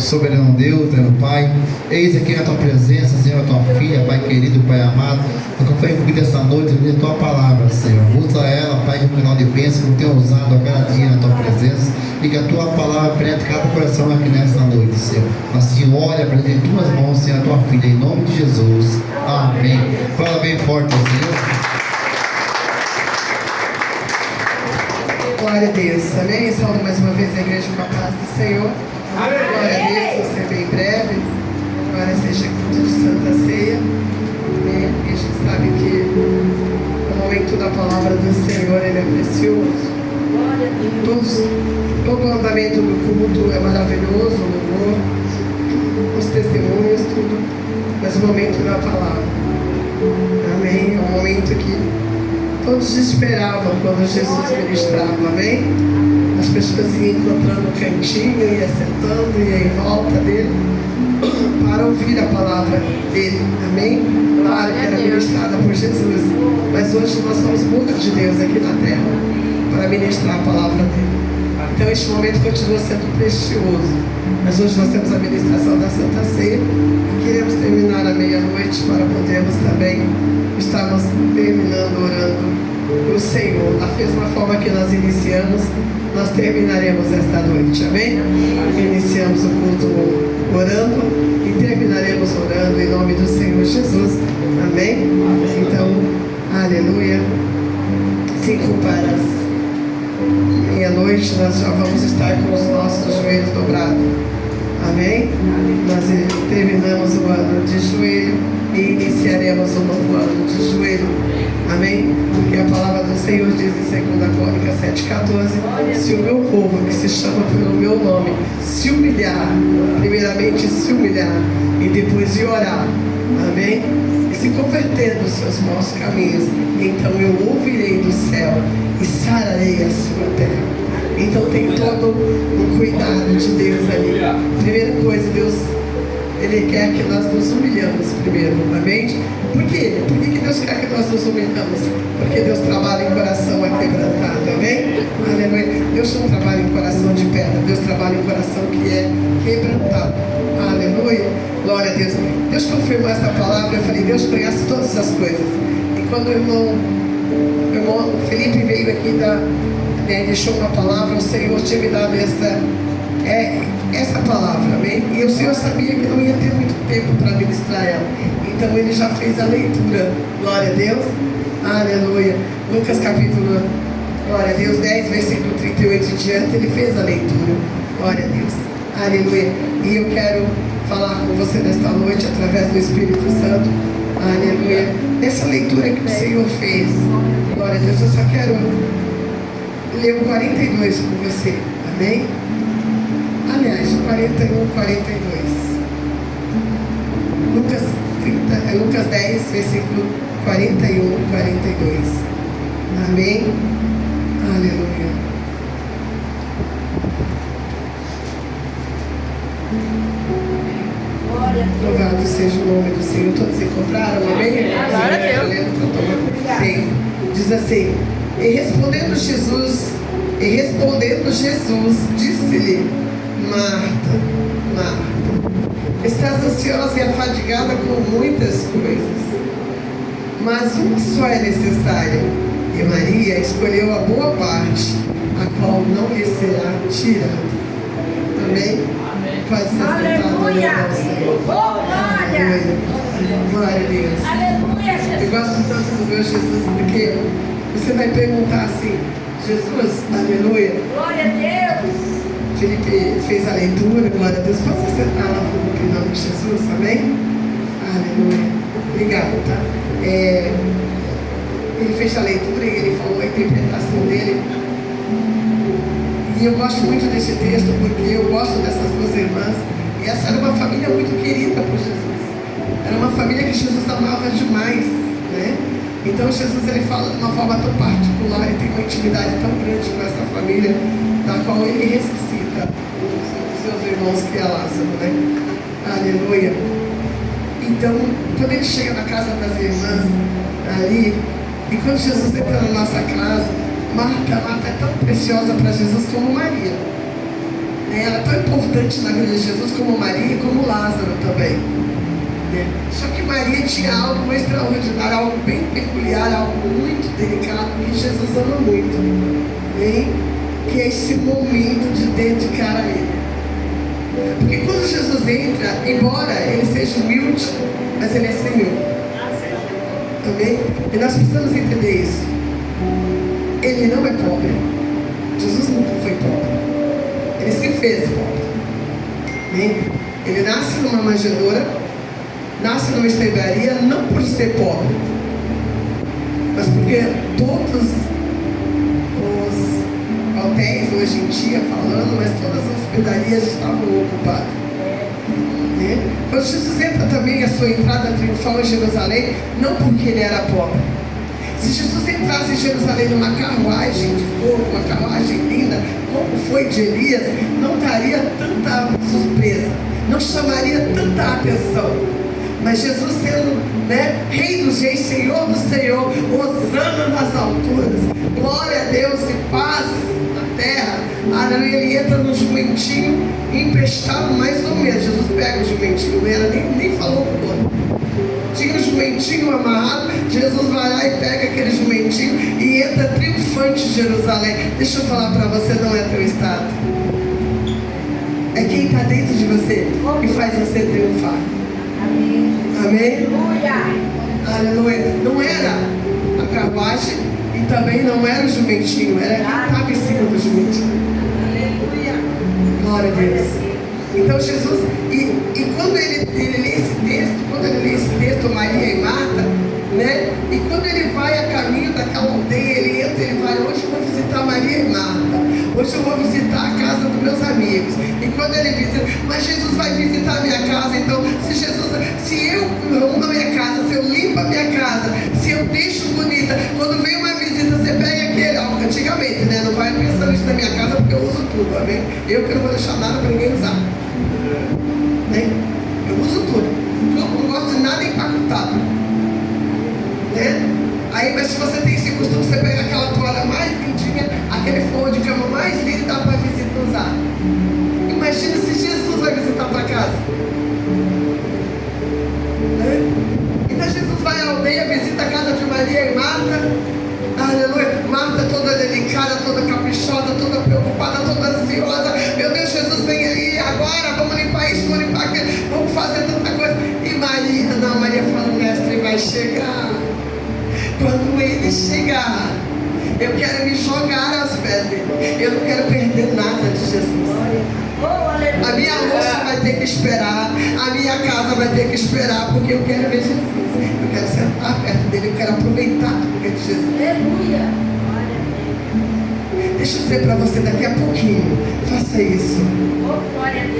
soberano Deus, eterno Pai. Eis aqui na tua presença, Senhor, a tua filha, Pai querido, Pai amado. Acompanhe comigo essa noite, a tua palavra, Senhor. Usa ela, Pai, de um final de bênção, que eu tenho usado a cada dia na tua presença. E que a tua palavra penetre cada coração aqui nessa noite, Senhor. Assim, olha para em tuas mãos, Senhor, a tua filha, em nome de Jesus. Amém. Fala bem forte, Senhor. Glória a Deus, amém? Saúdo mais uma vez a igreja com a paz do Senhor. Glória a Deus, você bem breve. Agora seja culto de Santa Ceia. Amém? E a gente sabe que o momento da palavra do Senhor, ele é precioso. Todo o andamento do culto é maravilhoso, o louvor, os testemunhos, tudo. Mas o momento da palavra, amém? É um momento que todos esperavam quando Jesus ministrava, amém? As pessoas iam encontrando um cantinho, iam sentando, iam em volta dele para ouvir a palavra dele, amém? Claro que era ministrada por Jesus, mas hoje nós somos boca de Deus aqui na terra para ministrar a palavra dele. Então este momento continua sendo precioso, mas hoje nós temos a ministração da Santa Ceia e queremos terminar à meia-noite para podermos também estarmos terminando orando para o Senhor. Da mesma forma que nós iniciamos, nós terminaremos esta noite, amém? Iniciamos o culto orando e terminaremos orando em nome do Senhor Jesus, amém? Então, aleluia. 5 para as meia-noite, nós já vamos estar com os nossos joelhos dobrados, amém? Nós terminamos o ano de joelho e iniciaremos o novo ano de joelho, amém? Porque a palavra do Senhor diz em 2 Crônicas 7,14: se o meu povo, que se chama pelo meu nome, se humilhar, primeiramente se humilhar e depois de orar, amém? E se converter dos seus maus caminhos, então eu ouvirei do céu e sararei a sua terra. Então tem todo o cuidado de Deus ali. Primeira coisa, Deus, Ele quer que nós nos humilhamos primeiro, amém? Por quê? Por que Deus quer que nós nos humilhamos? Porque Deus trabalha em coração quebrantado, amém? Aleluia. Deus não trabalha em coração de pedra, Deus trabalha em coração que é quebrantado. Aleluia. Glória a Deus. Deus confirmou essa palavra, eu falei, Deus conhece todas as coisas. E quando o irmão Felipe veio aqui deixou uma palavra, o Senhor tinha me dado essa palavra, amém? E o Senhor sabia que não ia ter muito tempo para ministrar ela. Então Ele já fez a leitura. Glória a Deus. Aleluia. Lucas capítulo, glória a Deus, 10, versículo 38 em diante, Ele fez a leitura. Glória a Deus. Aleluia. E eu quero falar com você nesta noite, através do Espírito Santo. Aleluia. Nessa leitura que o Senhor fez. Glória a Deus. Eu só quero ler o 42 com você. Amém? Aliás, 41, 42. Lucas 10, versículo 41, 42. Amém? Aleluia. Louvado seja o nome do Senhor. Todos encontraram? Amém? Glória a Deus. Tem. Diz assim: E respondendo Jesus, disse-lhe: Marta, Marta, estás ansiosa e afadigada com muitas coisas, mas uma só é necessária, e Maria escolheu a boa parte, a qual não lhe será tirada. Amém? Pode ser sentado. Aleluia! Aleluia! Glória a Deus. Aleluia, Jesus. Eu gosto tanto do meu Jesus, porque você vai perguntar assim: Jesus, aleluia. Glória a Deus. Felipe fez a leitura, glória a Deus. Pode se sentar lá no nome de Jesus, amém? Aleluia. Obrigado, tá? Ele fez a leitura e ele falou a interpretação dele. E eu gosto muito desse texto porque eu gosto dessas duas irmãs. E essa era uma família muito querida por Jesus. Era uma família que Jesus amava demais, né? Então Jesus, ele fala de uma forma tão particular e tem uma intimidade tão grande com essa família, da qual ele ressuscita os seus irmãos que é Lázaro, né? Aleluia. Então, quando ele chega na casa das irmãs ali, e quando Jesus entra na nossa casa, Marta é tão preciosa para Jesus como Maria. Ela é tão importante na vida de Jesus como Maria e como Lázaro também. Só que Maria tinha algo extraordinário, algo bem peculiar, algo muito delicado, que Jesus ama muito, que é esse momento de dedicar a Ele. Porque quando Jesus entra, embora Ele seja humilde, mas Ele é Senhor. Amém? E nós precisamos entender isso. Ele não é pobre. Jesus nunca foi pobre. Ele se fez pobre. Amém? Ele nasce numa manjedoura, nasce numa estrebaria, não por ser pobre, mas porque todos os hotéis hoje em dia falando, mas todas as hospedarias estavam ocupadas. Quando Jesus entra também, a sua entrada triunfal em Jerusalém, não porque ele era pobre. Se Jesus entrasse em Jerusalém numa carruagem de fogo, uma carruagem linda, como foi de Elias, não daria tanta surpresa, não chamaria tanta atenção. Mas Jesus sendo, Rei dos Reis, Senhor do Senhor, hosana nas alturas, glória a Deus e paz na terra. Ele entra no jumentinho emprestado mais ou menos. Jesus pega o jumentinho, nem falou com o dono. Tinha o jumentinho amarrado, Jesus vai lá e pega aquele jumentinho e entra triunfante em Jerusalém. Deixa eu falar para você, não é teu estado. É quem está dentro de você que faz você triunfar. Amém? Aleluia. Não era a carruagem e também não era o jumentinho, era quem estava em cima do jumentinho. Aleluia. Glória a Deus. Então Jesus, e quando ele lê esse texto, Maria e Marta, e quando ele vai a caminho daquela aldeia, ele entra, ele vai, hoje eu vou visitar Maria e Marta, hoje eu vou visitar a casa dos meus amigos. E quando ele visita, mas Jesus vai visitar a minha casa. Então, se eu arrumo a minha casa, se eu limpo a minha casa, se eu deixo bonita, quando vem uma visita, você pega aquele, antigamente, não vai pensando isso na minha casa porque eu uso tudo, amém? Eu que não vou deixar nada para ninguém usar. Eu uso tudo. Eu não gosto de nada empacotado. Aí, mas se você tem esse costume, você pega aquela toalha mais lindinha, aquele forro de cama mais lindo e dá para a visita usar. Imagina se Jesus vai visitar a tua casa. Então Jesus vai à aldeia, visita a casa de Maria e Marta. Aleluia. Marta toda delicada, toda caprichosa, toda preocupada, toda ansiosa. Meu Deus, Jesus vem aí agora, vamos limpar isso, vamos limpar aquilo, vamos fazer tanta coisa. E Maria, não, Maria fala, mestre vai chegar. Quando ele chegar, eu quero me jogar aos pés dele. Eu não quero perder nada de Jesus. A minha louça vai ter que esperar, a minha casa vai ter que esperar, porque eu quero ver Jesus. Eu quero sentar perto dele, eu quero aproveitar tudo que é de Jesus. Aleluia. Deixa eu dizer para você, daqui a pouquinho, faça isso.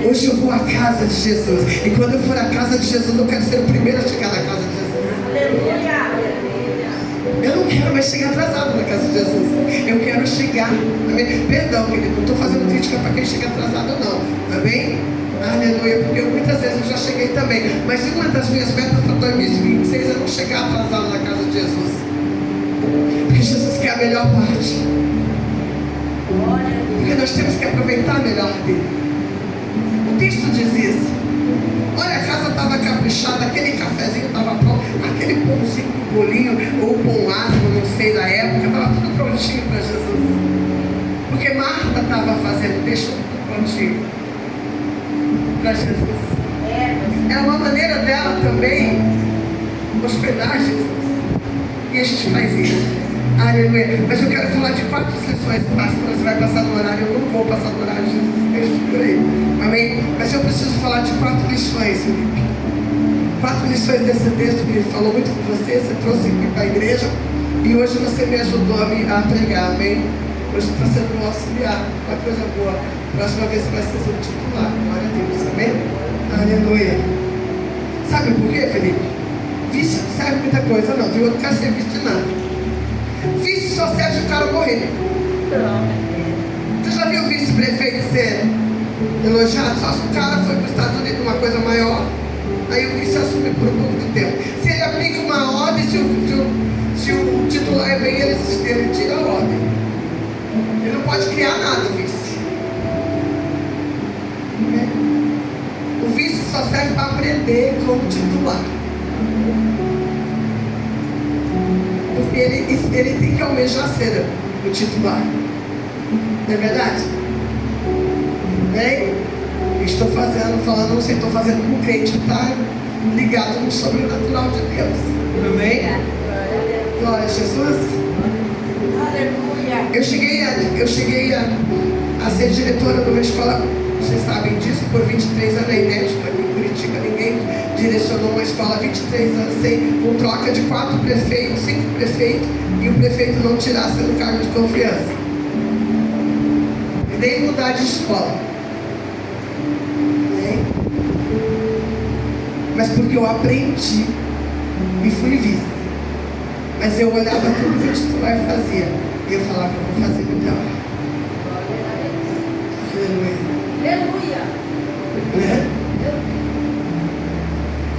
Hoje eu vou à casa de Jesus. E quando eu for à casa de Jesus, eu quero ser o primeiro a chegar na casa de Jesus. Aleluia. Eu não quero mais chegar atrasado na casa de Jesus. Eu quero chegar. Amém? Perdão, querido, não estou fazendo crítica para quem chega atrasado, não. Amém? Aleluia, porque muitas vezes eu já cheguei também. Mas uma das minhas metas para 2026 é não chegar atrasado na casa de Jesus. Porque Jesus quer a melhor parte. Porque nós temos que aproveitar a melhor dele. O texto diz isso. Olha, a casa estava caprichada, aquele cafezinho estava pronto, aquele pãozinho com bolinho, ou pão asmo, não sei da época, estava tudo prontinho para Jesus. Porque Marta estava fazendo, deixou tudo prontinho para Jesus. É uma maneira dela também hospedar Jesus. E a gente faz isso. Aleluia. Mas eu quero falar de 4 sessões. Pastor, você vai passar no horário? Eu não vou passar no horário, Jesus. Deixa por aí. Amém? Mas eu preciso falar de 4 lições, Felipe. 4 lições desse texto que ele falou muito com você. Você trouxe aqui para a igreja. E hoje você me ajudou a pregar. Amém? Hoje está sendo meu auxiliar. Uma coisa boa. Próxima vez você vai ser seu titular. Glória a Deus. Amém? Aleluia. Sabe por quê, Felipe? Vício não serve muita coisa, não. Viu? Eu não quero ser vício de nada. Vício só serve se o cara morrer. Você já viu o vice-prefeito ser elogiado? Só se o cara foi para os Estados Unidos, uma coisa maior. Aí o vice assume por um pouco de tempo. Se ele aplica uma ordem, se o titular vem, ele tira a ordem. Ele não pode criar nada, o vice. só serve para aprender como titular. Porque ele tem que almejar ser o titular. Não é verdade? Bem, estou falando, não sei, estou fazendo com o crente que está ligado no sobrenatural de Deus. Amém? Glória a Jesus. Aleluia. Eu cheguei a ser diretora de uma escola, vocês sabem disso, por 23 anos, inédito aqui em Curitiba. Ninguém direcionou uma escola há 23 anos com troca de 4 prefeitos, 5 prefeitos, e o prefeito não tirasse do cargo de confiança. E nem mudar de escola. Mas porque eu aprendi e fui vista. Mas eu olhava tudo que o titular fazia e eu falava, eu vou fazer melhor. Aleluia. Né?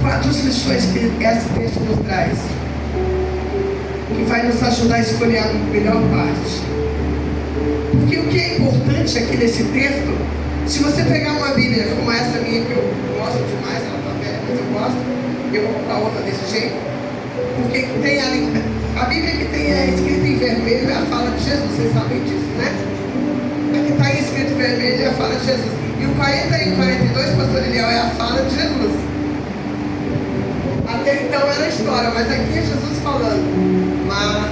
4 lições que esse texto nos traz, que vai nos ajudar a escolher a melhor parte. Porque o que é importante aqui nesse texto, se você pegar uma Bíblia como essa minha, que eu gosto demais, ela está velha, mas eu gosto, eu vou comprar outra desse jeito, porque tem a Bíblia que tem escrita em vermelho é a fala de Jesus, vocês sabem disso, né? A que está escrito em vermelho é a fala de Jesus. E o 40 e 42, pastor Eliel, é a fala de Jesus. Até então era a história, mas aqui é Jesus falando. Marta,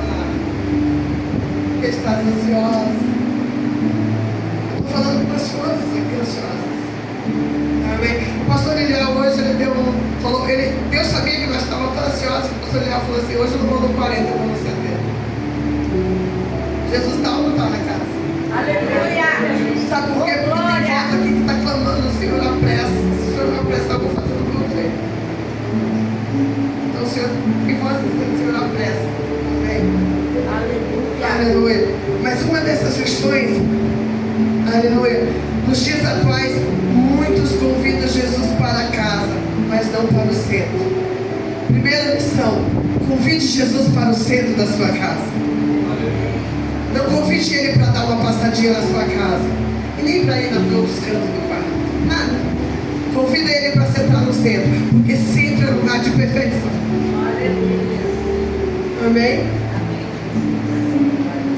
Marta, estás ansiosa? Eu estou falando com ansiosas aqui, ansiosas. Amém? O pastor Eliel hoje, Deus sabia que nós estávamos tão ansiosos, que o pastor Eliel falou assim, hoje eu não vou no 40, eu vou no 70. Jesus está ou não está na casa? Aleluia. Sabe por quê? Porque tem voz aqui que está clamando o Senhor à pressa. Se o Senhor não apressar, eu vou fazer do meu jeito. Então o Senhor, tem voz dizendo o Senhor à pressa. Amém? Aleluia. Aleluia. Mas uma dessas lições, aleluia, nos dias atuais, muitos convidam Jesus para casa, mas não para o centro. Primeira lição, convide Jesus para o centro da sua casa. Não convide ele para dar uma passadinha na sua casa. E nem para ir nos outros cantos do quarto. Nada. Convida ele para sentar no centro. Porque centro é lugar de perfeição. Aleluia. Amém?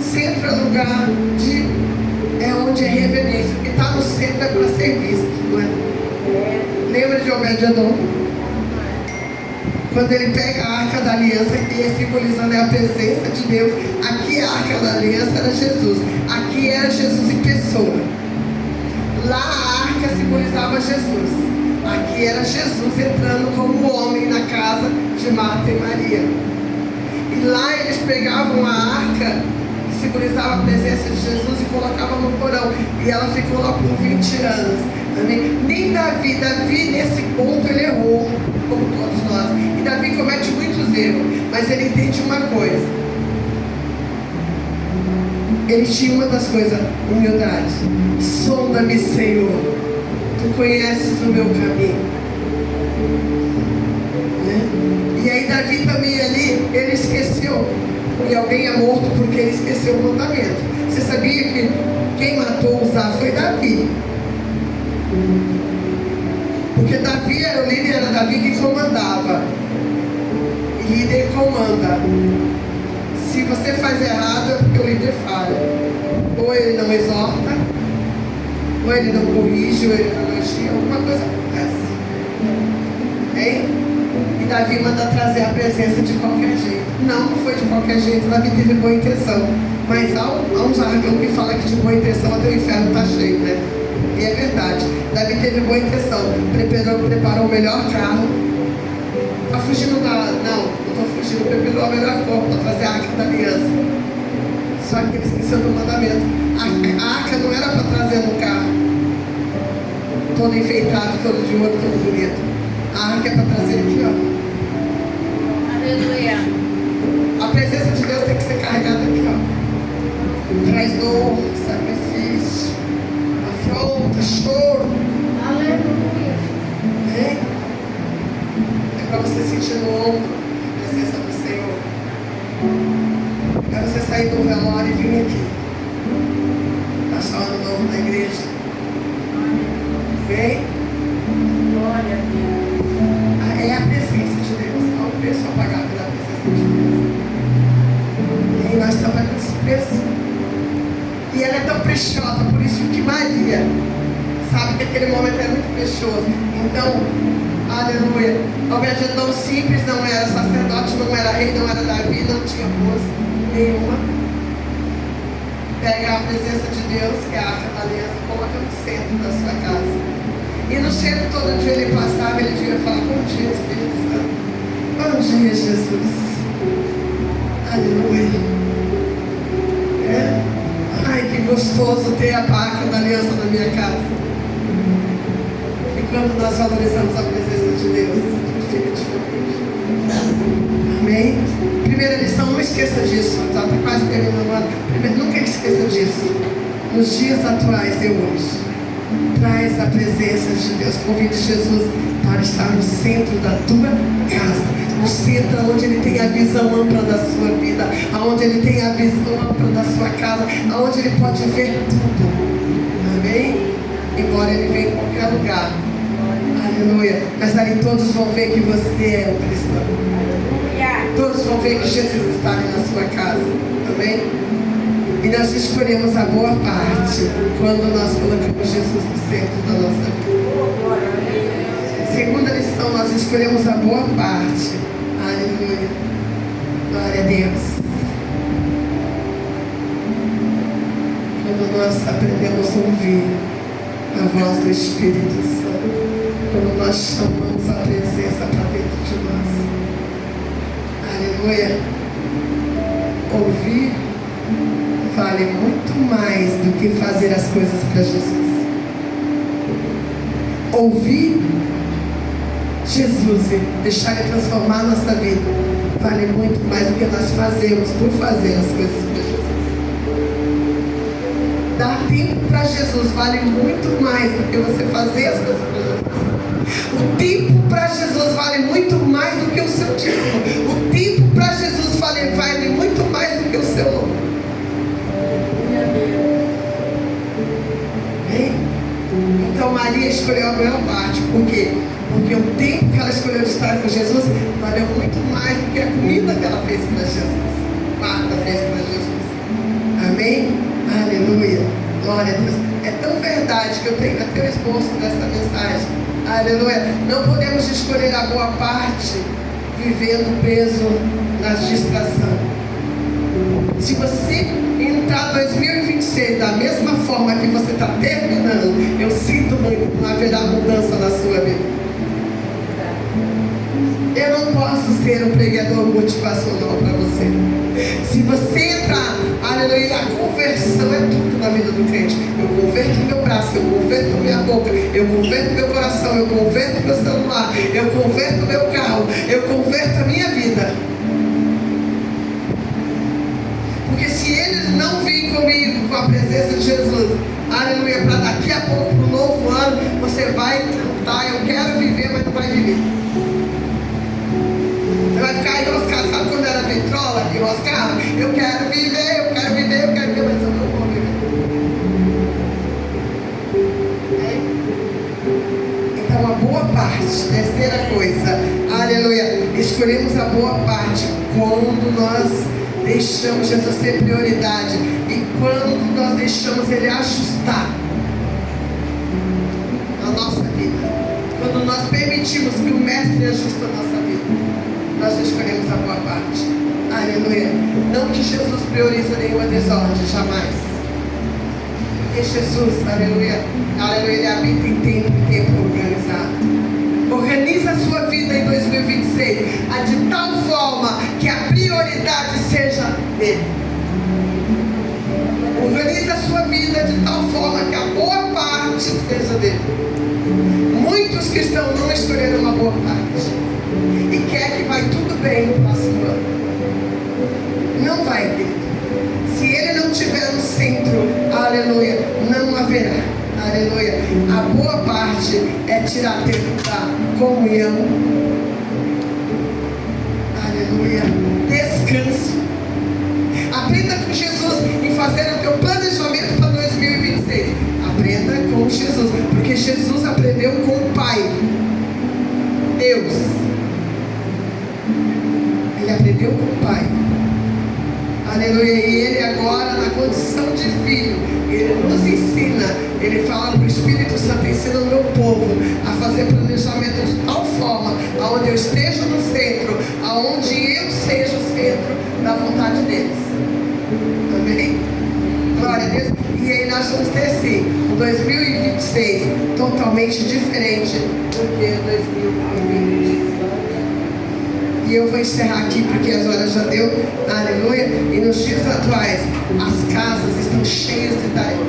Centro é lugar de... é onde é reverência. E estar no centro é para ser visto, não é? Lembra de Obed-Edom? Quando ele pega a arca da aliança, que é simbolizando a presença de Deus. Aqui a arca da aliança era Jesus. Aqui era Jesus em pessoa. Lá a arca simbolizava Jesus. Aqui era Jesus entrando como homem na casa de Marta e Maria. E lá eles pegavam a arca, que simbolizava a presença de Jesus, e colocavam no porão. E ela ficou lá por 20 anos. Amém? Nem Davi nesse ponto ele errou, como todos nós. E Davi comete muitos erros, mas ele entende uma coisa. Ele tinha uma das coisas, humildade. Sonda-me, Senhor, tu conheces o meu caminho, né? E aí Davi também ali, ele esqueceu. E alguém é morto porque ele esqueceu o mandamento. Você sabia que quem matou Uzá foi Davi? Porque Davi era o líder, era Davi que comandava. E líder comanda. Se você faz errado, é porque o líder falha. Ou ele não exorta, ou ele não corrige, ou ele não elogia, alguma coisa acontece. Hein? E Davi manda trazer a presença de qualquer jeito. Não foi de qualquer jeito, Davi teve boa intenção. Mas há um jargão que fala que de boa intenção até o inferno está cheio, né? E é verdade. Davi teve boa intenção. Preparou o melhor carro. Está fugindo da... Não estou fugindo. Preparou a melhor corpo para trazer a arca da aliança. Só que ele esqueceu do mandamento. A arca não era para trazer no carro todo enfeitado, todo de ouro, todo bonito. A arca é para trazer aqui, ó. Aleluia. A presença de Deus tem que ser carregada aqui, ó. Traz dor, sacrifício, afronta, choro. Aleluia. É para você sentir no ombro a presença do Senhor. É você sair do velório e vir aqui. Passar o ano novo na igreja. Vem. Glória. peso. E ela é tão preciosa, por isso que Maria sabe que aquele momento é muito precioso. Então, aleluia. Obediência tão simples, não era sacerdote, não era rei, não era Davi, não tinha moça nenhuma. Pega a presença de Deus, que é a arca da aliança, coloca no centro da sua casa. E no centro, todo dia ele passava, ele devia falar: bom dia, Espírito Santo. Bom dia, Jesus. Aleluia. Ai, que gostoso ter a arca da aliança na minha casa. E quando nós valorizamos a presença de Deus, tudo fica diferente. Amém? Primeira lição, não esqueça disso. Está quase terminando o ano. Primeiro, nunca esqueça disso. Nos dias atuais de hoje, traz a presença de Deus. Convide Jesus para estar no centro da tua casa. No centro onde Ele tem a visão ampla da sua vida, onde Ele tem a visão ampla da sua casa, onde Ele pode ver tudo. Amém? Embora Ele venha em qualquer lugar. Aleluia. Mas ali todos vão ver que você é um cristão. Todos vão ver que Jesus está ali na sua casa. Amém? E nós escolhemos a boa parte quando nós colocamos Jesus no centro da nossa vida. Segunda lição, nós escolhemos a boa parte. Aleluia. Glória a Deus. Quando nós aprendemos a ouvir a voz do Espírito Santo, quando nós chamamos a presença para dentro de nós. Aleluia. Ouvir vale muito mais do que fazer as coisas para Jesus. Ouvir Jesus e deixar Ele transformar a nossa vida vale muito mais do que nós fazemos por fazer as coisas para Jesus. Dar tempo para Jesus vale muito mais do que você fazer as coisas para Jesus. O tempo para Jesus vale muito mais do que o seu título. O tempo para Jesus vale muito mais do que o seu nome. Então Maria escolheu a melhor parte. Por quê? Porque o tempo que ela escolheu de estar com Jesus valeu muito mais do que a comida que ela fez para Jesus. Marta fez para Jesus. Amém? Aleluia. Glória a Deus. É tão verdade que eu tenho até o esboço dessa mensagem. Aleluia. Não podemos escolher a boa parte vivendo preso nas distrações. Se você entrar 2026 da mesma forma que você está terminando, eu sinto muito que não haverá mudança na sua vida. Eu não posso ser um pregador motivacional para você. Se você entrar, aleluia, a conversão é tudo na vida do crente. Eu converto meu braço, eu converto minha boca, eu converto meu coração, eu converto meu celular, eu converto meu carro, eu converto a minha vida. Porque se eles não virem comigo com a presença de Jesus, aleluia, para daqui a pouco, para o novo ano, você vai cantar, eu quero viver, mas não vai viver. Você vai ficar enroscado, sabe quando era vitrola, enroscado? Eu quero viver, eu quero viver, eu quero viver, mas eu não vou viver. Então a boa parte, terceira coisa, aleluia, escolhemos a boa parte quando nós deixamos Jesus ser prioridade e quando nós deixamos Ele ajustar a nossa vida, quando nós permitimos que o Mestre ajuste a nossa vida, nós escolhemos a boa parte. Aleluia. Não que Jesus prioriza nenhuma desordem, jamais. Porque Jesus, aleluia, aleluia, Ele habita em tempo e tempo organizado. Organiza a sua vida em 2026 de tal forma que a prioridade seja dele. Organiza a sua vida de tal forma que a boa parte seja dele. Muitos cristãos não escolheram uma boa parte e quer que vai tudo bem no próximo ano. Não vai, querido. Se ele não estiver no centro, aleluia, não haverá. Aleluia. A boa parte é tirar tempo da comunhão. Aleluia. Descanso. Aprenda com Jesus em fazer o teu planejamento para 2026. Aprenda com Jesus, porque Jesus aprendeu com o Pai. Deus. Ele aprendeu com o Pai. Aleluia. E Ele agora, na condição de filho, Ele nos ensina, Ele fala para o Espírito Santo, ensina o meu povo a fazer planejamento de tal forma, aonde eu esteja no centro, aonde eu seja o centro da vontade deles. Amém? Glória a Deus. E aí nós vamos ter sim, um 2026 totalmente diferente do que 2020. E eu vou encerrar aqui porque as horas já deu. Aleluia. E nos dias atuais, as casas estão cheias de tarefa.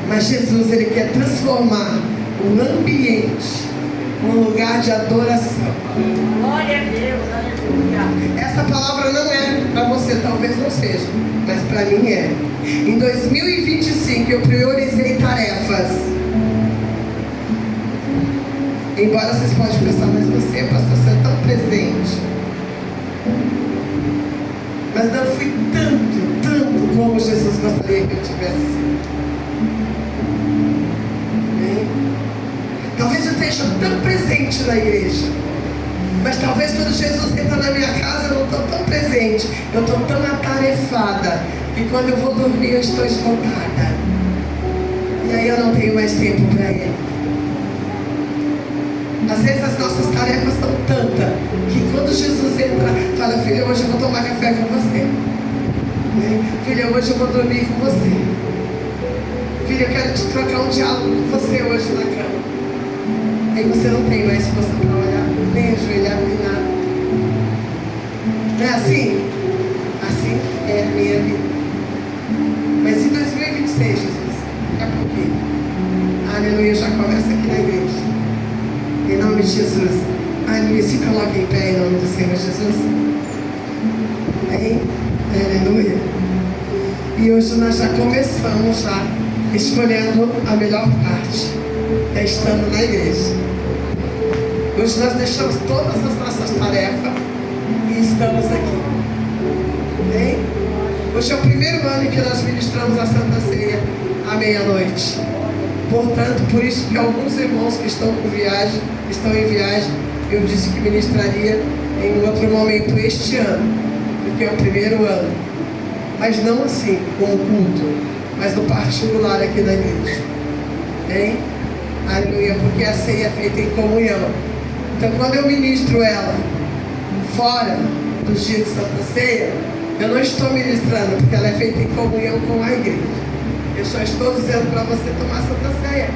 Mas Jesus, Ele quer transformar o ambiente num lugar de adoração. Glória a Deus, aleluia. Essa palavra não é para você, talvez não seja, mas para mim é. Em 2025 eu priorizei tarefas. Embora vocês possam pensar, mas você, pastor, você é tão presente. Mas não fui tanto como Jesus gostaria que eu tivesse sido. Amém? Talvez eu esteja tão presente na igreja, mas talvez quando Jesus entra na minha casa eu não estou tão presente, eu estou tão atarefada, e quando eu vou dormir eu estou esgotada. E aí eu não tenho mais tempo para Ele. Às vezes as nossas tarefas são tantas que quando Jesus entra, fala: filha, hoje eu vou tomar café com você. Filha, hoje eu vou dormir com você. Filha, eu quero te trocar um diálogo com você hoje na cama. Aí você não tem mais força para olhar, nem ajoelhar, nem nada. Não é assim? Assim é a minha vida. Mas em 2026, Jesus, é porque, aleluia, já começa aqui na igreja. Em nome de Jesus. Aleluia. Se coloque em pé em nome do Senhor Jesus. Amém? Aleluia. E hoje nós já começamos escolhendo a melhor parte, que é estando na igreja. Hoje nós deixamos todas as nossas tarefas e estamos aqui. Amém? Hoje é o primeiro ano em que nós ministramos a Santa Ceia à meia-noite. Portanto, por isso que alguns irmãos que estão em viagem, eu disse que ministraria em outro momento este ano, porque é o primeiro ano. Mas não assim, como culto, mas no particular aqui da igreja. Amém? Aleluia, porque a ceia é feita em comunhão. Então, quando eu ministro ela fora dos dias de Santa Ceia, eu não estou ministrando, porque ela é feita em comunhão com a igreja. Eu só estou dizendo para você tomar Santa Ceia.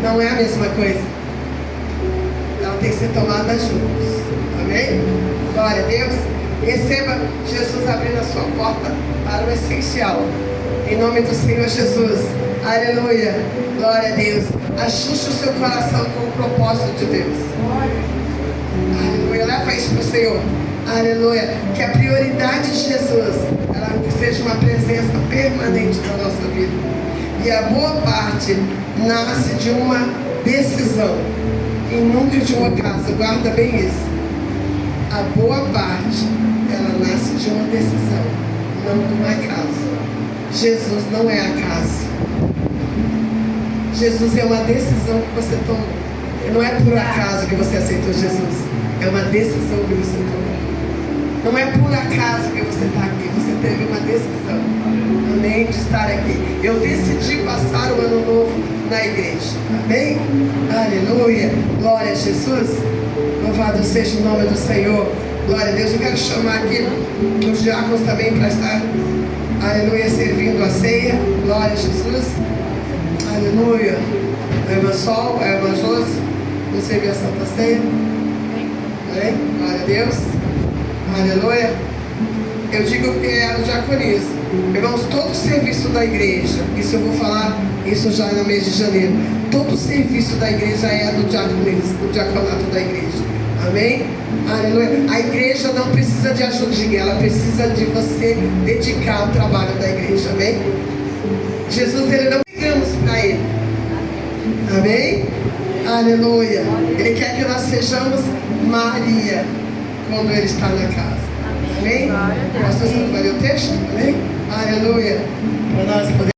Não é a mesma coisa. Ela tem que ser tomada juntos. Amém? Glória a Deus. Receba Jesus abrindo a sua porta para o essencial. Em nome do Senhor Jesus. Aleluia. Glória a Deus. Ajuste o seu coração com o propósito de Deus. Aleluia. Leva isso para o Senhor. Aleluia. Que a prioridade de Jesus ela seja uma presença permanente na nossa vida. E a boa parte nasce de uma decisão e nunca de um acaso. Guarda bem isso. A boa parte, ela nasce de uma decisão, não de um acaso. Jesus não é acaso. Jesus é uma decisão que você tomou. E não é por acaso que você aceitou Jesus. É uma decisão que você tomou. Não é por acaso que você está aqui. Você teve uma decisão. Amém? De estar aqui. Eu decidi passar o ano novo na igreja. Amém? Aleluia. Glória a Jesus. Louvado seja o nome do Senhor. Glória a Deus. Eu quero chamar aqui os diáconos também para estar, aleluia, servindo a ceia. Glória a Jesus. Aleluia. A irmã Sol, a irmã Josi, vão servir a Santa Ceia. Amém? Glória a Deus. Aleluia. Eu digo que é o diaconismo. Irmãos, todo serviço da igreja, isso eu vou falar, isso já no mês de janeiro. Todo serviço da igreja é do diaconismo, do diaconato da igreja. Amém? Aleluia. A igreja não precisa de ajudinha, ela precisa de você dedicar ao trabalho da igreja. Amém? Jesus, ele não ligamos para ele. Amém? Aleluia. Ele quer que nós sejamos Maria quando ele está na casa. Amém? Pastor Santo, vai ler o texto? Amém? Aleluia. Para nós podermos